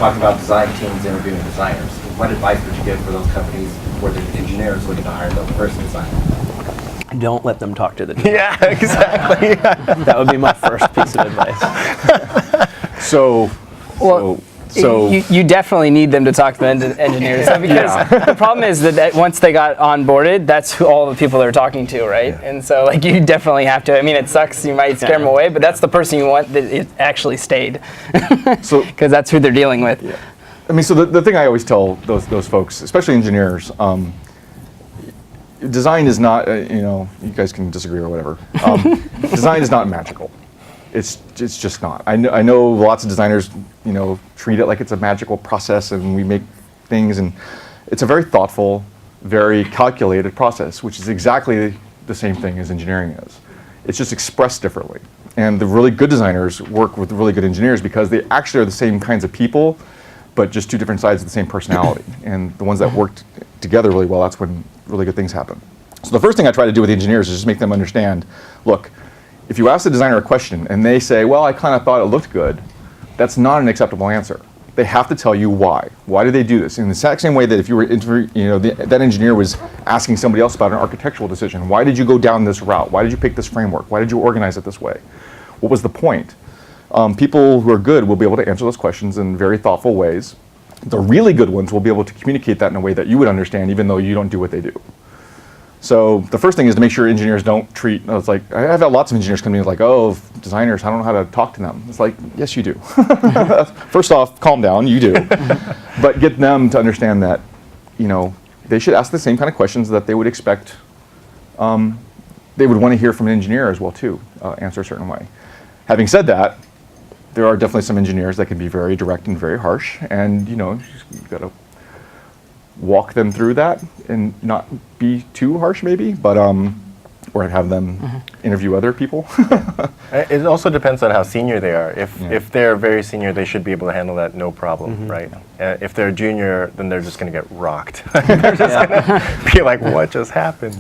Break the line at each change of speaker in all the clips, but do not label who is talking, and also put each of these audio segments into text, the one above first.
talking about design teams interviewing designers. What advice would you give for those companies where the engineers looking to hire the first designer?
Don't let them talk to the designer.
Yeah, exactly.
That would be my first piece of advice.
So
you definitely need them to talk to the engineers. So because the problem is that once they got onboarded, that's who all the people they're talking to, right? Yeah. And so like you definitely have to. I mean, it sucks. You might scare them away, but that's the person you want that it actually stayed, because that's who they're dealing with.
Yeah. I mean, so the thing I always tell those folks, especially engineers, design is not. You guys can disagree or whatever. Design is not magical. It's just not. I know lots of designers, treat it like it's a magical process, and we make things, and it's a very thoughtful, very calculated process, which is exactly the same thing as engineering is. It's just expressed differently. And the really good designers work with really good engineers because they actually are the same kinds of people, but just two different sides of the same personality. And the ones that work together really well, that's when really good things happen. So the first thing I try to do with the engineers is just make them understand, look, if you ask the designer a question and they say, well, I kind of thought it looked good, that's not an acceptable answer. They have to tell you why. Why did they do this? In the exact same way that if you were that engineer was asking somebody else about an architectural decision, why did you go down this route? Why did you pick this framework? Why did you organize it this way? What was the point? People who are good will be able to answer those questions in very thoughtful ways. The really good ones will be able to communicate that in a way that you would understand, even though you don't do what they do. So the first thing is to make sure engineers don't treat, it's like, I've had lots of engineers come to me like, oh, designers, I don't know how to talk to them. It's like, yes, you do. First off, calm down, you do. But get them to understand that, they should ask the same kind of questions that they would expect, they would want to hear from an engineer as well too, answer a certain way. Having said that, there are definitely some engineers that can be very direct and very harsh, and you've got to walk them through that and not be too harsh maybe, but or have them interview other people.
It also depends on how senior they are. If they're very senior, they should be able to handle that no problem, right? If they're junior, then they're just going to get rocked. They're just going to be like, what just happened?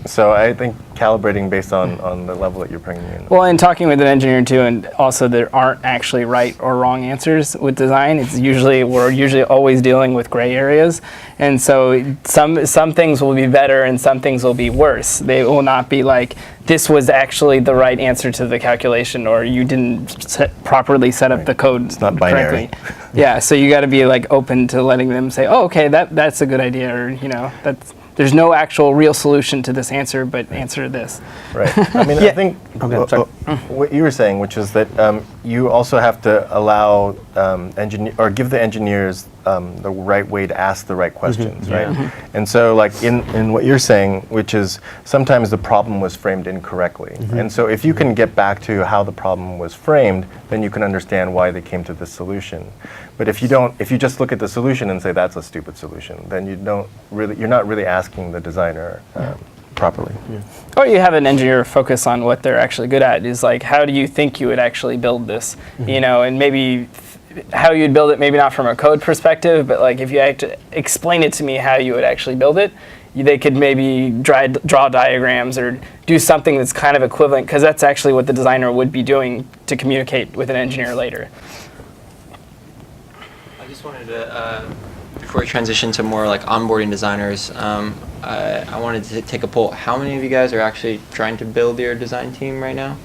So I think calibrating based on the level that you're bringing in.
Well, and talking with an engineer too, and also there aren't actually right or wrong answers with design. We're usually always dealing with gray areas, and so some things will be better and some things will be worse. They will not be like, this was actually the right answer to the calculation, or you didn't properly set up the code.
It's not binary.
Correctly. Yeah, so you got to be like open to letting them say, oh, okay, that's a good idea, or there's no actual real solution to this answer, but answer this.
Right. I mean, I think what you were saying, which is that you also have to allow give the engineers the right way to ask the right questions, right? And so, like in what you're saying, which is sometimes the problem was framed incorrectly, and so if you can get back to how the problem was framed, then you can understand why they came to this solution. But if you just look at the solution and say that's a stupid solution, then you're not really asking the designer properly. Yeah.
Or you have an engineer focus on what they're actually good at. Is like, how do you think you would actually build this? And maybe how you'd build it, maybe not from a code perspective, but like if you had to explain it to me how you would actually build it, they could maybe draw diagrams or do something that's kind of equivalent, because that's actually what the designer would be doing to communicate with an engineer later.
I just wanted to, before we transition to more like onboarding designers, I wanted to take a poll. How many of you guys are actually trying to build your design team right now?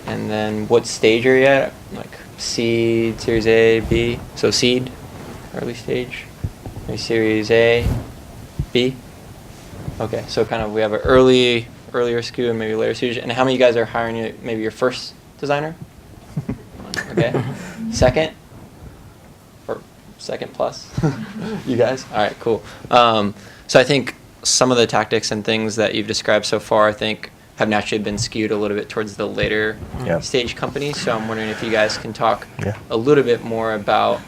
And then what stage are you at? Like seed, series A, B? So seed, early stage, maybe series A, B? Okay, so kind of we have an earlier skew and maybe later stage. And how many of you guys are hiring maybe your first designer? Okay, second? Or second plus? You guys? All right, cool. So I think some of the tactics and things that you've described so far, I think, have naturally been skewed a little bit towards the later stage companies. So I'm wondering if you guys can talk a little bit more about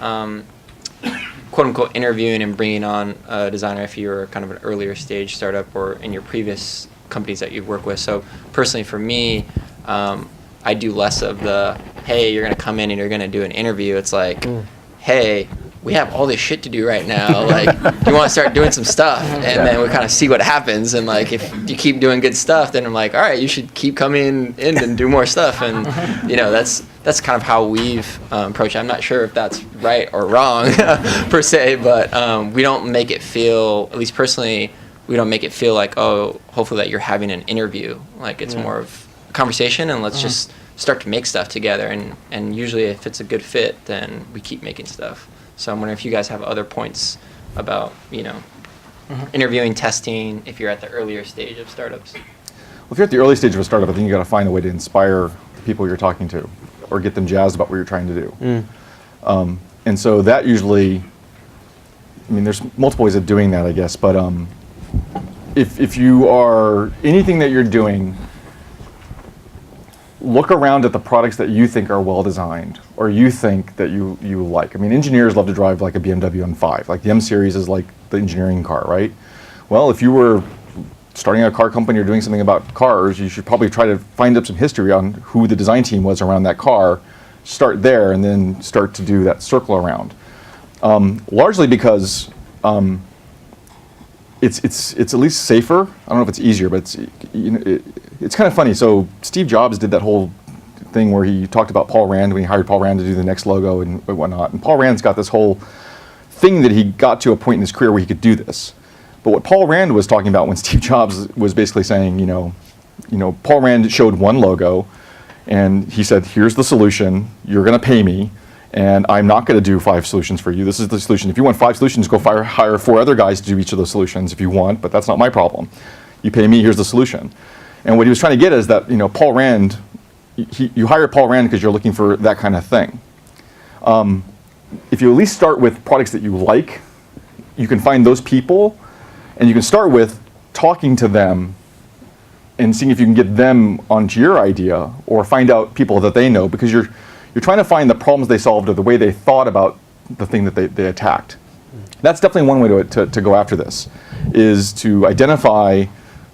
quote-unquote interviewing and bringing on a designer if you're kind of an earlier stage startup or in your previous companies that you've worked with. So personally for me, I do less of the, hey, you're going to come in and you're going to do an interview. It's like, hey, we have all this shit to do right now. Like, you want to start doing some stuff, and then we kind of see what happens. And like, if you keep doing good stuff, then I'm like, all right, you should keep coming in and do more stuff. And that's kind of how we've approached it. I'm not sure if that's right or wrong per se, but we don't make it feel, at least personally, we don't make it feel like, oh, hopefully that you're having an interview. Like, it's more of a conversation, and let's just start to make stuff together. And usually if it's a good fit, then we keep making stuff. So I'm wondering if you guys have other points about, interviewing, testing, if you're at the earlier stage of startups.
Well, if you're at the early stage of a startup, I think you got to find a way to inspire the people you're talking to, or get them jazzed about what you're trying to do. And so that usually, there's multiple ways of doing that, I guess. But if you are, anything that you're doing, look around at the products that you think are well designed, or you think that you like. Engineers love to drive like a BMW M5. Like the M series is like the engineering car, right? Well, if you were starting a car company or doing something about cars, you should probably try to find up some history on who the design team was around that car, start there, and then start to do that circle around. Largely because it's at least safer. I don't know if it's easier, but it's kind of funny. So Steve Jobs did that whole thing where he talked about Paul Rand when he hired Paul Rand to do the next logo and whatnot. And Paul Rand's got this whole thing that he got to a point in his career where he could do this. But what Paul Rand was talking about when Steve Jobs was basically saying, Paul Rand showed one logo, and he said, here's the solution, you're going to pay me, and I'm not going to do 5 solutions for you. This is the solution. If you want 5 solutions, go hire 4 other guys to do each of those solutions if you want, but that's not my problem. You pay me, here's the solution. And what he was trying to get is that, Paul Rand, you hire Paul Rand because you're looking for that kind of thing. If you at least start with products that you like, you can find those people, and you can start with talking to them and seeing if you can get them onto your idea, or find out people that they know, because you're trying to find the problems they solved or the way they thought about the thing that they attacked. That's definitely one way to go after this, is to identify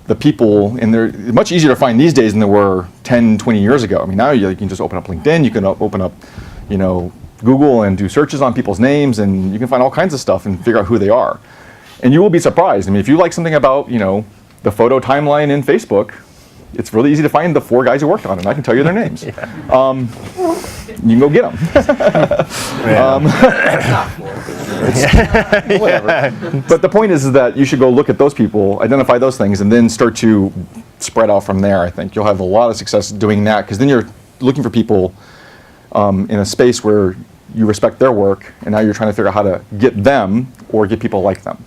the people, and they're much easier to find these days than they were 10, 20 years ago. Now you can just open up LinkedIn, you can open up, Google and do searches on people's names, and you can find all kinds of stuff and figure out who they are. And you will be surprised. If you like something about, the photo timeline in Facebook, it's really easy to find the 4 guys who worked on it, and I can tell you their names. You can go get them. Whatever. But the point is that you should go look at those people, identify those things, and then start to spread out from there. I think you'll have a lot of success doing that, because then you're looking for people in a space where you respect their work, and now you're trying to figure out how to get them or get people like them.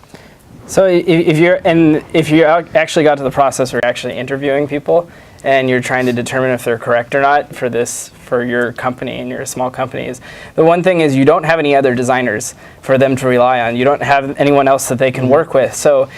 So if you actually got to the process where you're actually interviewing people, and you're trying to determine if they're correct or not for your company, and your small companies, the one thing is you don't have any other designers for them to rely on. You don't have anyone else that they can work with. So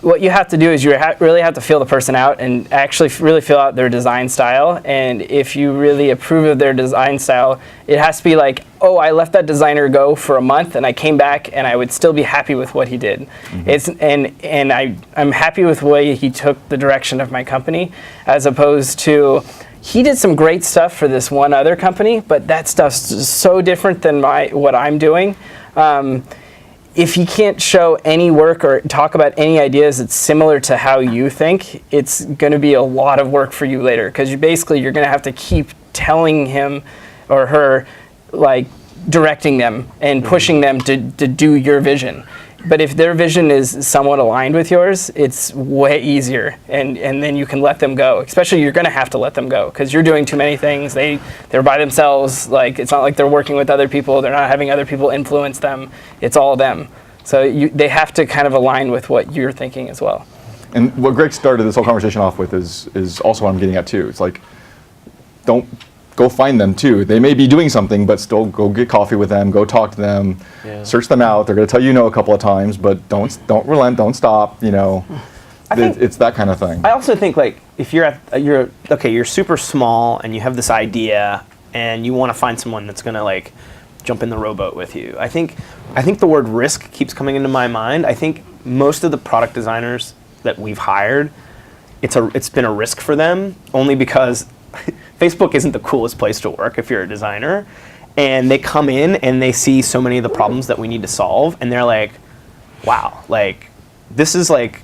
what you have to do is you really have to feel the person out and actually really feel out their design style. And if you really approve of their design style, it has to be like, oh, I let that designer go for a month and I came back and I would still be happy with what he did. I'm happy with the way he took the direction of my company, as opposed to, he did some great stuff for this one other company, but that stuff's so different than what I'm doing. If you can't show any work or talk about any ideas that's similar to how you think, it's going to be a lot of work for you later, because you're going to have to keep telling him or her, like, directing them and pushing them to do your vision. But if their vision is somewhat aligned with yours, it's way easier, and then you can let them go. Especially, you're going to have to let them go, because you're doing too many things. They're by themselves. Like, it's not like they're working with other people. They're not having other people influence them. It's all them. So they have to kind of align with what you're thinking as well.
And what Greg started this whole conversation off with is also what I'm getting at too. It's like, don't go find them too. They may be doing something, but still go get coffee with them, go talk to them, search them out. They're going to tell you no a couple of times, but don't relent, don't stop. It's that kind of thing.
I also think, like, if you're super small and you have this idea and you want to find someone that's going to, like, jump in the rowboat with you. I think the word risk keeps coming into my mind. I think most of the product designers that we've hired, it's been a risk for them, only because Facebook isn't the coolest place to work if you're a designer. and they come in and they see so many of the problems that we need to solve, and they're like, wow, like this is like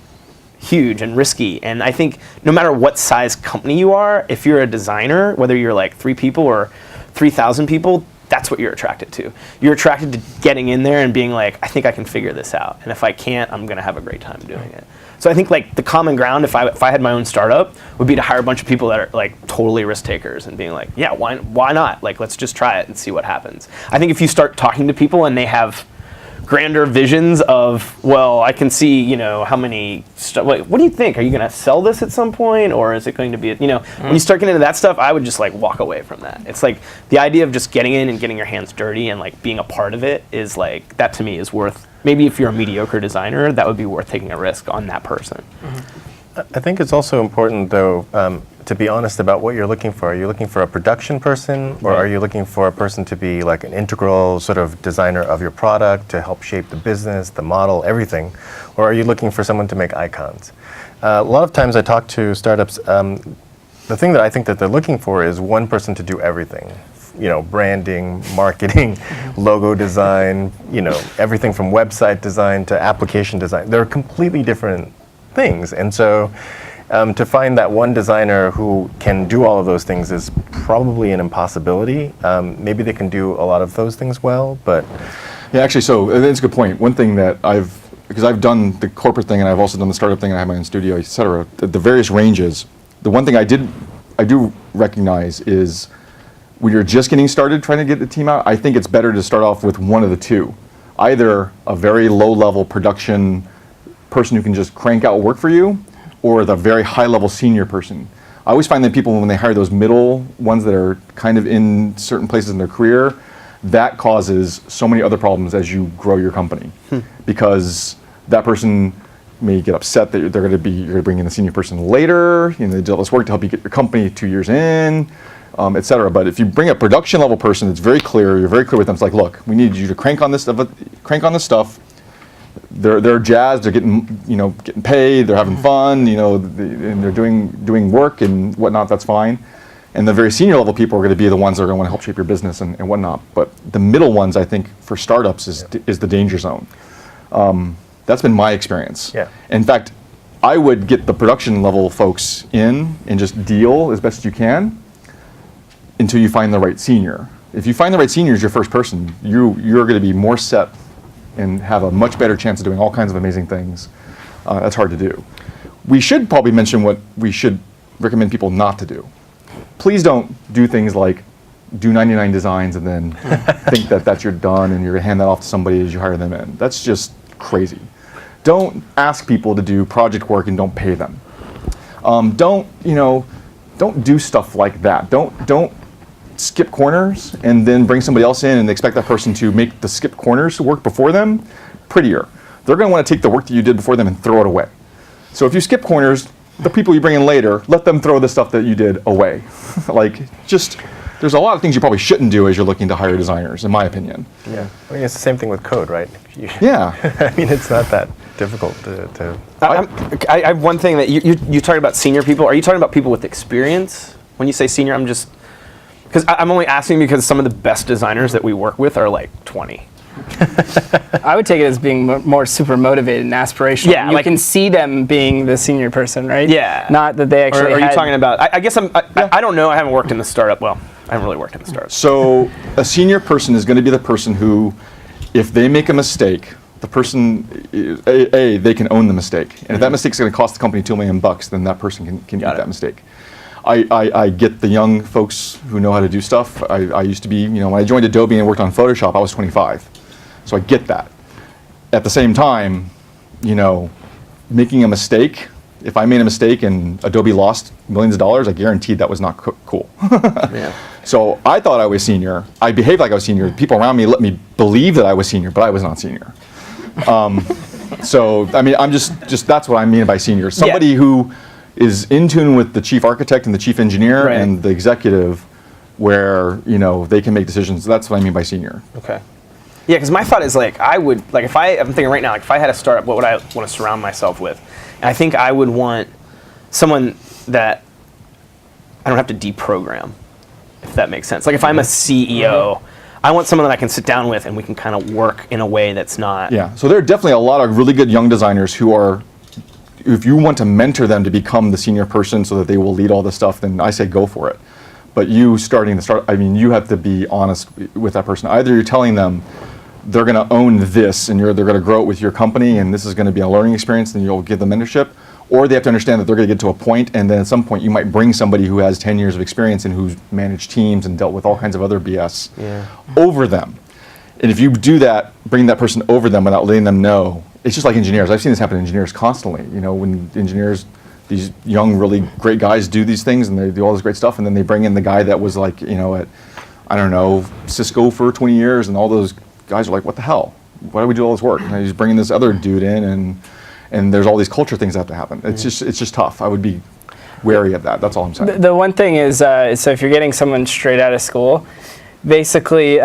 huge and risky. And I think no matter what size company you are, if you're a designer, whether you're like 3 people or 3,000 people, that's what you're attracted to. You're attracted to getting in there and being like, I think I can figure this out, and if I can't, I'm gonna have a great time doing it. So I think like the common ground, if I had my own startup, would be to hire a bunch of people that are like totally risk takers and being like, yeah, why not? Like, let's just try it and see what happens. I think if you start talking to people and they have grander visions of, well, I can see, you know, how many, what do you think? Are you gonna sell this at some point, or is it going to be, you know, when you start getting into that stuff, I would just like walk away from that. It's like the idea of just getting in and getting your hands dirty and like being a part of it is like, that to me is worth, maybe if you're a mediocre designer, that would be worth taking a risk on that person.
I think it's also important, though, to be honest about what you're looking for. Are you looking for a production person, or are you looking for a person to be like an integral sort of designer of your product, to help shape the business, the model, everything? Or are you looking for someone to make icons? A lot of times I talk to startups, the thing that I think that they're looking for is one person to do everything. You know, branding, marketing, logo design, you know, everything from website design to application design. They're completely different things. And so to find that one designer who can do all of those things is probably an impossibility. Maybe they can do a lot of those things well, but...
Yeah, actually, so that's a good point. One thing that because I've done the corporate thing and I've also done the startup thing and I have my own studio, et cetera, the various ranges, the one thing I do recognize is when you're just getting started trying to get the team out, I think it's better to start off with one of the two. Either a very low-level production person who can just crank out work for you, or the very high-level senior person. I always find that people, when they hire those middle ones that are kind of in certain places in their career, that causes so many other problems as you grow your company. Because that person may get upset that you're going to bring in a senior person later, you know, they do all this work to help you get your company 2 years in, et cetera. But if you bring a production level person, it's very clear, you're very clear with them, it's like, look, we need you to crank on this stuff, They're jazzed. They're getting paid. They're having fun. You know, and they're doing work and whatnot. That's fine. And the very senior level people are going to be the ones that are going to want to help shape your business and whatnot. But the middle ones, I think, for startups is the danger zone. That's been my experience.
Yeah.
In fact, I would get the production level folks in and just deal as best you can until you find the right senior. If you find the right senior as your first person, you're going to be more set and have a much better chance of doing all kinds of amazing things. That's hard to do. We should probably mention what we should recommend people not to do. Please don't do things like do 99 designs and then think that that's your done and you're gonna hand that off to somebody as you hire them in. That's just crazy. Don't ask people to do project work and don't pay them. Don't do stuff like that. Don't skip corners and then bring somebody else in and expect that person to make the skip corners work before them prettier. They're going to want to take the work that you did before them and throw it away. So if you skip corners, the people you bring in later, let them throw the stuff that you did away. There's a lot of things you probably shouldn't do as you're looking to hire designers, in my opinion.
Yeah, I mean, it's the same thing with code, right?
Yeah.
I mean, it's not that difficult to
I have one thing that you talked about senior people. Are you talking about people with experience? When you say senior, because I'm only asking because some of the best designers that we work with are like 20.
I would take it as being more super motivated and aspirational.
Yeah,
you can see them being the senior person, right?
Yeah.
Not that they actually.
Or are you talking about? I guess I don't know. I haven't worked in the startup. Well, I haven't really worked in the startup.
So a senior person is going to be the person who, if they make a mistake, the person, they can own the mistake. And if that mistake is going to cost the company $2 million, then that person can eat that mistake. I get the young folks who know how to do stuff. I used to be, when I joined Adobe and worked on Photoshop, I was 25. So I get that. At the same time, making a mistake, if I made a mistake and Adobe lost millions of dollars, I guaranteed that was not cool.
Yeah.
So I thought I was senior. I behaved like I was senior. People around me let me believe that I was senior, but I was not senior. So, I mean, I'm just that's what I mean by senior. Somebody who is in tune with the chief architect and the chief engineer and the executive where, they can make decisions. That's what I mean by senior.
Okay. Yeah, because my thought is I'm thinking right now, if I had a startup, what would I want to surround myself with? And I think I would want someone that I don't have to deprogram, if that makes sense. Like if I'm a CEO, I want someone that I can sit down with and we can kind of work in a way that's not.
Yeah, so there are definitely a lot of really good young designers who are, if you want to mentor them to become the senior person so that they will lead all this stuff, then I say go for it. But you you have to be honest with that person. Either you're telling them they're going to own this and they're going to grow it with your company and this is going to be a learning experience and you'll give them mentorship, or they have to understand that they're going to get to a point and then at some point you might bring somebody who has 10 years of experience and who's managed teams and dealt with all kinds of other BS over them. And if you do that, bring that person over them without letting them know, it's just like engineers. I've seen this happen to engineers constantly. When engineers, these young, really great guys do these things and they do all this great stuff and then they bring in the guy that was like, at, I don't know, Cisco for 20 years and all those guys are like, what the hell? Why do we do all this work? And he's bringing this other dude in and there's all these culture things that have to happen. It's just tough. I would be wary of that. That's all I'm saying.
The one thing is, so if you're getting someone straight out of school, basically,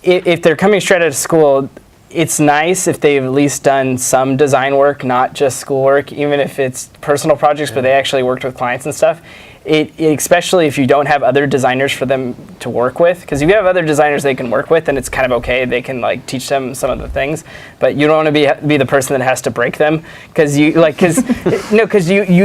if they're coming straight out of school, it's nice if they've at least done some design work, not just schoolwork, even if it's personal projects, but they actually worked with clients and stuff. Especially if you don't have other designers for them to work with, because if you have other designers they can work with, then it's kind of okay. They can teach them some of the things, but you don't want to be the person that has to break them, because you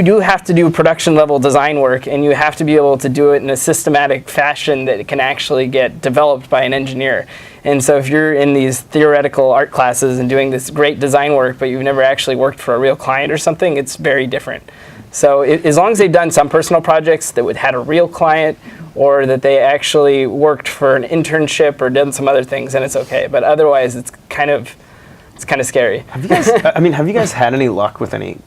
do have to do production level design work, and you have to be able to do it in a systematic fashion that it can actually get developed by an engineer. And so if you're in these theoretical art classes and doing this great design work, but you've never actually worked for a real client or something, it's very different. So as long as they've done some personal projects that had a real client, or that they actually worked for an internship or done some other things, then it's okay. But otherwise, it's kind of scary.
Have you guys had any luck with any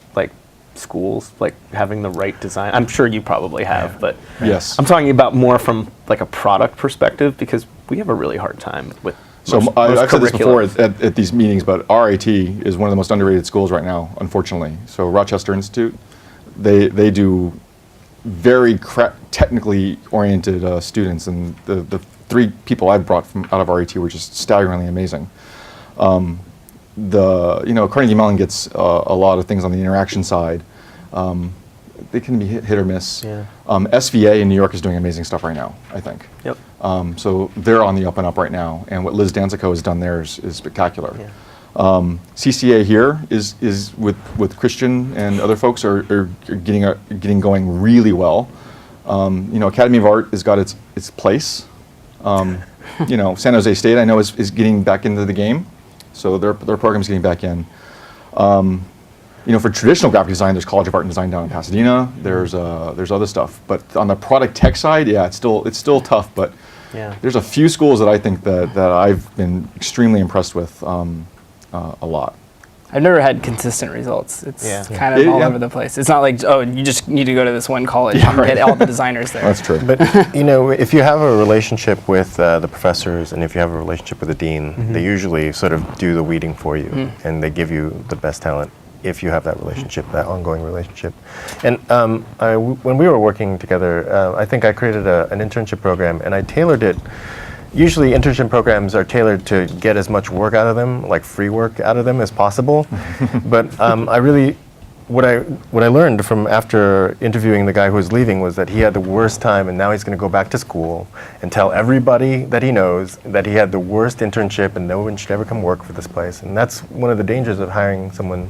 schools having the right design? I'm sure you probably have, but
yes,
I'm talking about more from a product perspective, because we have a really hard time with.
I've said this before at these meetings, but RIT is one of the most underrated schools right now, unfortunately. So Rochester Institute. They do very technically oriented students, and the 3 people I've brought out of RET were just staggeringly amazing. Carnegie Mellon gets a lot of things on the interaction side. They can be hit or miss.
Yeah.
SVA in New York is doing amazing stuff right now, I think.
Yep.
So they're on the up and up right now, and what Liz Danzico has done there is spectacular.
Yeah.
CCA here is with Christian and other folks are getting going really well. Academy of Art has got its place. San Jose State I know is getting back into the game, so their program's getting back in. For traditional graphic design, there's College of Art and Design down in Pasadena. There's other stuff, but on the product tech side, it's still tough. But there's a few schools that I think that I've been extremely impressed with. A lot.
I've never had consistent results. It's kind of all over the place. It's not like, you just need to go to this one college and get all the designers there.
That's true.
But, if you have a relationship with the professors and if you have a relationship with the dean, they usually sort of do the weeding for you and they give you the best talent if you have that relationship, that ongoing relationship. And when we were working together, I think I created an internship program and I tailored it. Usually internship programs are tailored to get as much work out of them, like free work out of them as possible. But what I learned from after interviewing the guy who was leaving was that he had the worst time and now he's going to go back to school and tell everybody that he knows that he had the worst internship and no one should ever come work for this place. And that's one of the dangers of hiring someone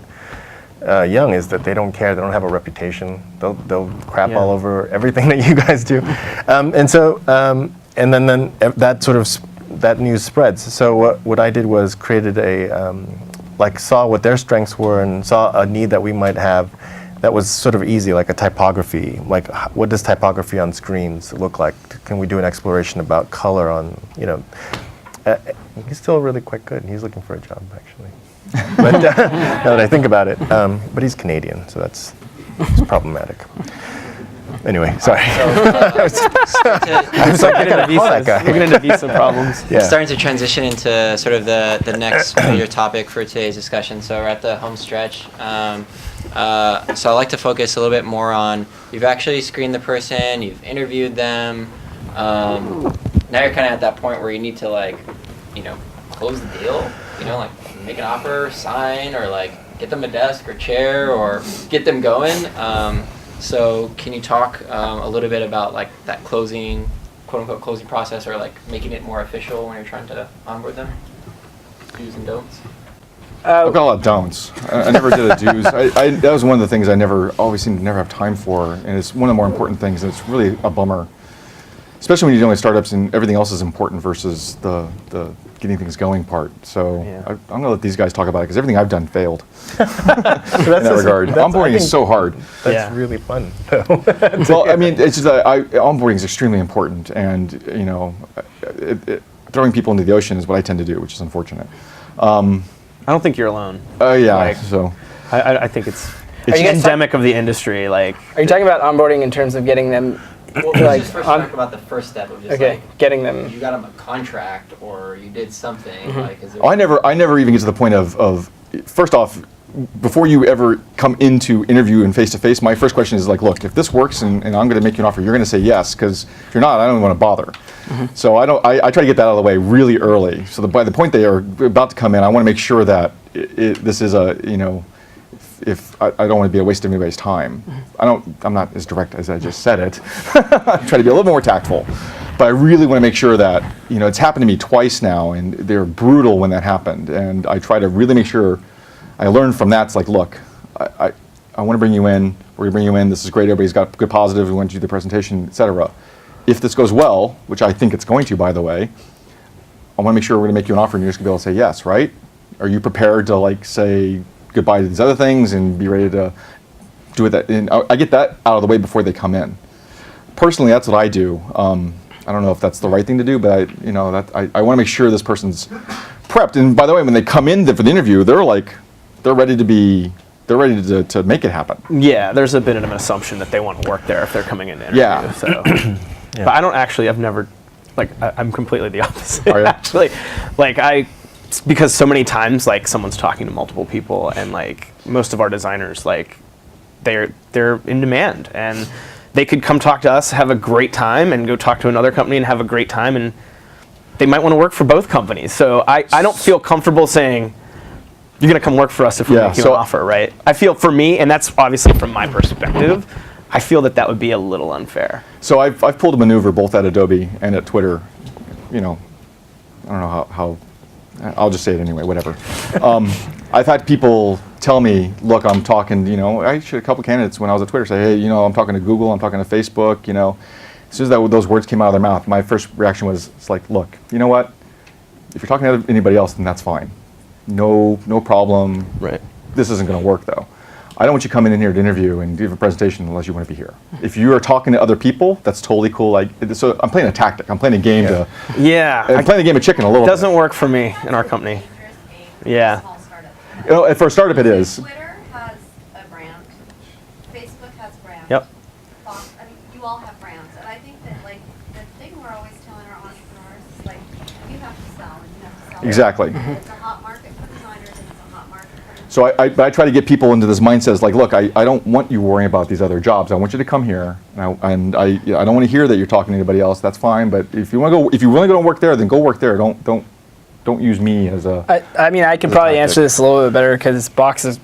young, is that they don't care, they don't have a reputation. They'll crap all over everything that you guys do. And then that news spreads. So what I did was created saw what their strengths were and saw a need that we might have that was sort of easy, like a typography. Like, what does typography on screens look like? Can we do an exploration about color on, he's still really quite good. He's looking for a job, actually. But now that I think about it, but he's Canadian, so it's problematic. Anyway, sorry. I was like, I gotta call that guy.
We're getting into visa problems.
We're starting to transition into sort of the next major topic for today's discussion. So we're at the home stretch. So I'd like to focus a little bit more on, you've actually screened the person, you've interviewed them. Now you're kind of at that point where you need to close the deal, make an offer, sign, or get them a desk or chair or get them going. So can you talk a little bit about that closing quote unquote closing process, or like making it more official when you're trying to onboard them? Do's and don'ts.
I've got a lot of don'ts. I never did a do's. That was one of the things I always seem to never have time for, and it's one of the more important things, and it's really a bummer. Especially when you're dealing with startups and everything else is important versus the getting things going part. So I'm going to let these guys talk about it because everything I've done failed in that regard. Onboarding is so hard.
That's really fun.
Well, I mean, it's just onboarding is extremely important, and you know, throwing people into the ocean is what I tend to do, which is unfortunate.
I don't think you're alone.
Yeah.
Like,
So
I think it's
you guys
endemic of the industry. Like,
Are you talking about onboarding in terms of getting them,
Well,
like,
let's just first
on-
talk about the first step of just
okay,
like,
getting them?
you got them a contract or you did something. Like, is there?
I never even get to the point of first off, before you ever come into interview and face to face, my first question is like, look, if this works and I'm going to make you an offer, you're going to say yes, because if you're not, I don't want to bother. So I try to get that out of the way really early. So by the point they are about to come in, I want to make sure that this is a, you know, if I don't want to be a waste of anybody's time. I'm not as direct as I just said it. I try to be a little more tactful. But I really want to make sure that, you know, it's happened to me twice now, and they're brutal when that happened. And I try to really make sure I learned from that. It's like, look, I want to bring you in. We're going to bring you in. This is great. Everybody's got good positive. We want to do the presentation, etc. If this goes well, which I think it's going to, by the way, I want to make sure we're going to make you an offer and you're just going to be able to say yes, right? Are you prepared to, like, say goodbye to these other things and be ready to do it? And I get that out of the way before they come in. Personally, that's what I do. I don't know if that's the right thing to do, but I want to make sure this person's prepped. And by the way, when they come in for the interview, they're ready to make it happen.
yeah, there's a bit of an assumption that they want to work there if they're coming in to interview.
Yeah.
So, but I don't actually. I've never. Like, I'm completely the opposite.
Are you?
Actually, like because so many times, like, someone's talking to multiple people, and like most of our designers, like, they're in demand, and they could come talk to us, have a great time, and go talk to another company and have a great time, and they might want to work for both companies. So I don't feel comfortable saying you're going to come work for us if we make you an offer, right? I feel, for me, and that's obviously from my perspective, I feel that would be a little unfair.
So I've pulled a maneuver both at Adobe and at Twitter. You know, I don't know how I'll just say it anyway, whatever. I've had people tell me, look, I'm talking, you know, I actually, a couple candidates when I was at Twitter say, hey, you know, I'm talking to Google, I'm talking to Facebook, you know. As soon as those words came out of their mouth, my first reaction was, it's like, look, you know what? If you're talking to anybody else, then that's fine. No problem.
Right.
This isn't going to work, though. I don't want you coming in here to interview and give a presentation unless you want to be here. If you are talking to other people, that's totally cool. Like, so I'm playing a tactic. I'm playing a game to.
Yeah.
I'm playing a game of chicken a little.
It doesn't work for me in our company. Yeah.
You know, for a startup, it is.
Twitter has a brand. Facebook has brands.
Yep.
I mean, you all have brands, and I think that, like, the thing we're always telling our entrepreneurs is, like, you have to sell, and you have to sell.
Exactly.
It's a hot market for designers, and it's a hot market for.
So I try to get people into this mindset. It's like, look, I don't want you worrying about these other jobs. I want you to come here, and I don't want to hear that you're talking to anybody else. That's fine. But if you want to go, if you really going to work there, then go work there. Don't use me as a.
I mean, I could probably answer this a little bit better because Box is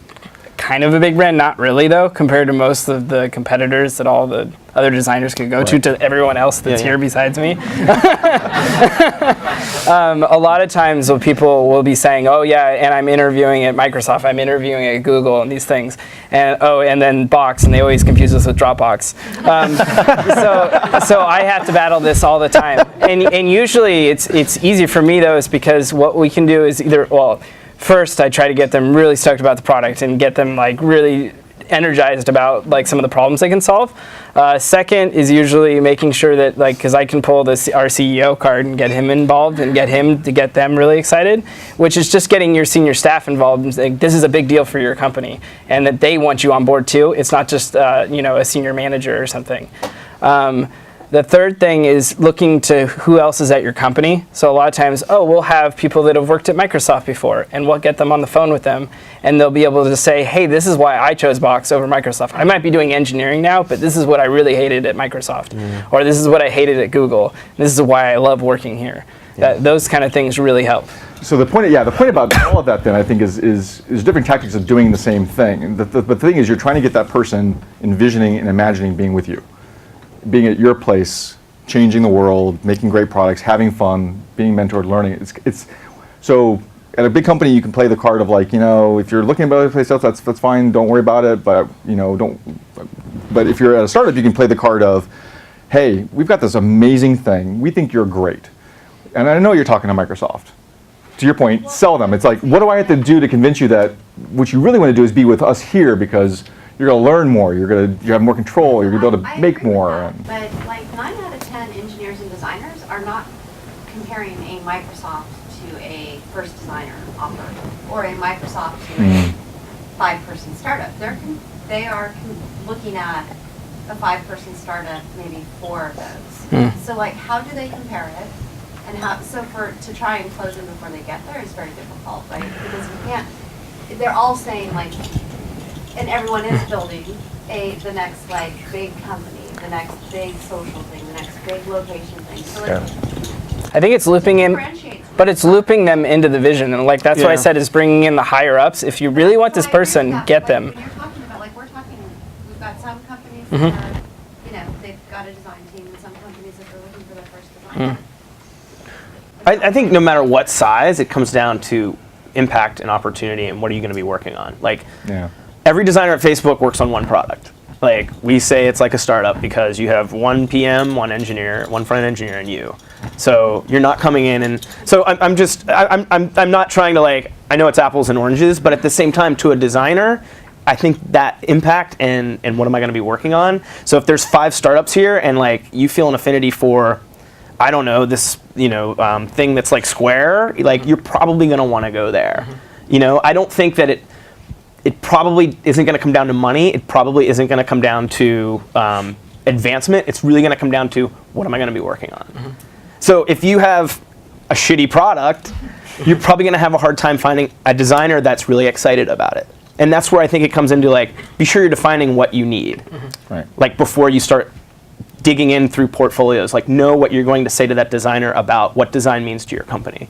kind of a big brand. Not really, though, compared to most of the competitors that all the other designers could go to everyone else that's here besides me. A lot of times when people will be saying, oh, yeah, and I'm interviewing at Microsoft, I'm interviewing at Google, and these things. And then Box, and they always confuse us with Dropbox. So I have to battle this all the time. And usually it's easy for me, though, is because what we can do is either, well, first I try to get them really stoked about the product and get them, like, really energized about, like, some of the problems they can solve. Second is usually making sure that, like, because I can pull our CEO card and get him involved and get him to get them really excited, which is just getting your senior staff involved and saying, this is a big deal for your company, and that they want you on board too. It's not just a senior manager or something. The third thing is looking to who else is at your company. So a lot of times, we'll have people that have worked at Microsoft before, and we'll get them on the phone with them, and they'll be able to say, hey, this is why I chose Box over Microsoft. I might be doing engineering now, but this is what I really hated at Microsoft, or this is what I hated at Google. This is why I love working here. Those kind of things really help.
So the point about all of that then, I think, is different tactics of doing the same thing. And the thing is, you're trying to get that person envisioning and imagining being with you, being at your place changing the world, making great products, having fun, being mentored, learning. It's so at a big company you can play the card of like, if you're looking at other place else, that's fine, don't worry about it, but but if you're at a startup, you can play the card of, hey, we've got this amazing thing, we think you're great. And I know you're talking to Microsoft. To your point, sell them. It's like, what do I have to do to convince you that what you really want to do is be with us here, because you're going to learn more, you have more control, you're going to be able to make more.
But like 9 out of 10 engineers and designers are not comparing a Microsoft to a first designer offer or a Microsoft to a 5-person startup. They are looking at a 5-person startup, maybe 4 of those. So like, how do they compare it? And to try and close them before they get there is very difficult, right? Because you can't, they're all saying like, and everyone is building the next like big company, the next big social thing, the next big location thing. So like,
I think it's looping in, but it's looping them into the vision, and like that's what I said is bringing in the higher ups. If you really want this person, get them.
When you're talking about like we've got some companies that are, they've got a design team, and some companies that are looking for their first designer.
I think no matter what size, it comes down to impact and opportunity and what are you going to be working on. Like, every designer at Facebook works on one product. Like, we say it's like a startup because you have one PM, one engineer, one front-end engineer, and you. So you're not coming in and so I'm not trying to like, I know it's apples and oranges, but at the same time, to a designer, I think that impact and what am I going to be working on. So if there's 5 startups here and like you feel an affinity for, I don't know, this thing that's like Square, like you're probably going to want to go there. I don't think that it probably isn't going to come down to money. It probably isn't going to come down to advancement. It's really going to come down to what am I going to be working on. So if you have a shitty product, you're probably going to have a hard time finding a designer that's really excited about it. And that's where I think it comes into like, be sure you're defining what you need.
Right.
Like before you start digging in through portfolios, like know what you're going to say to that designer about what design means to your company.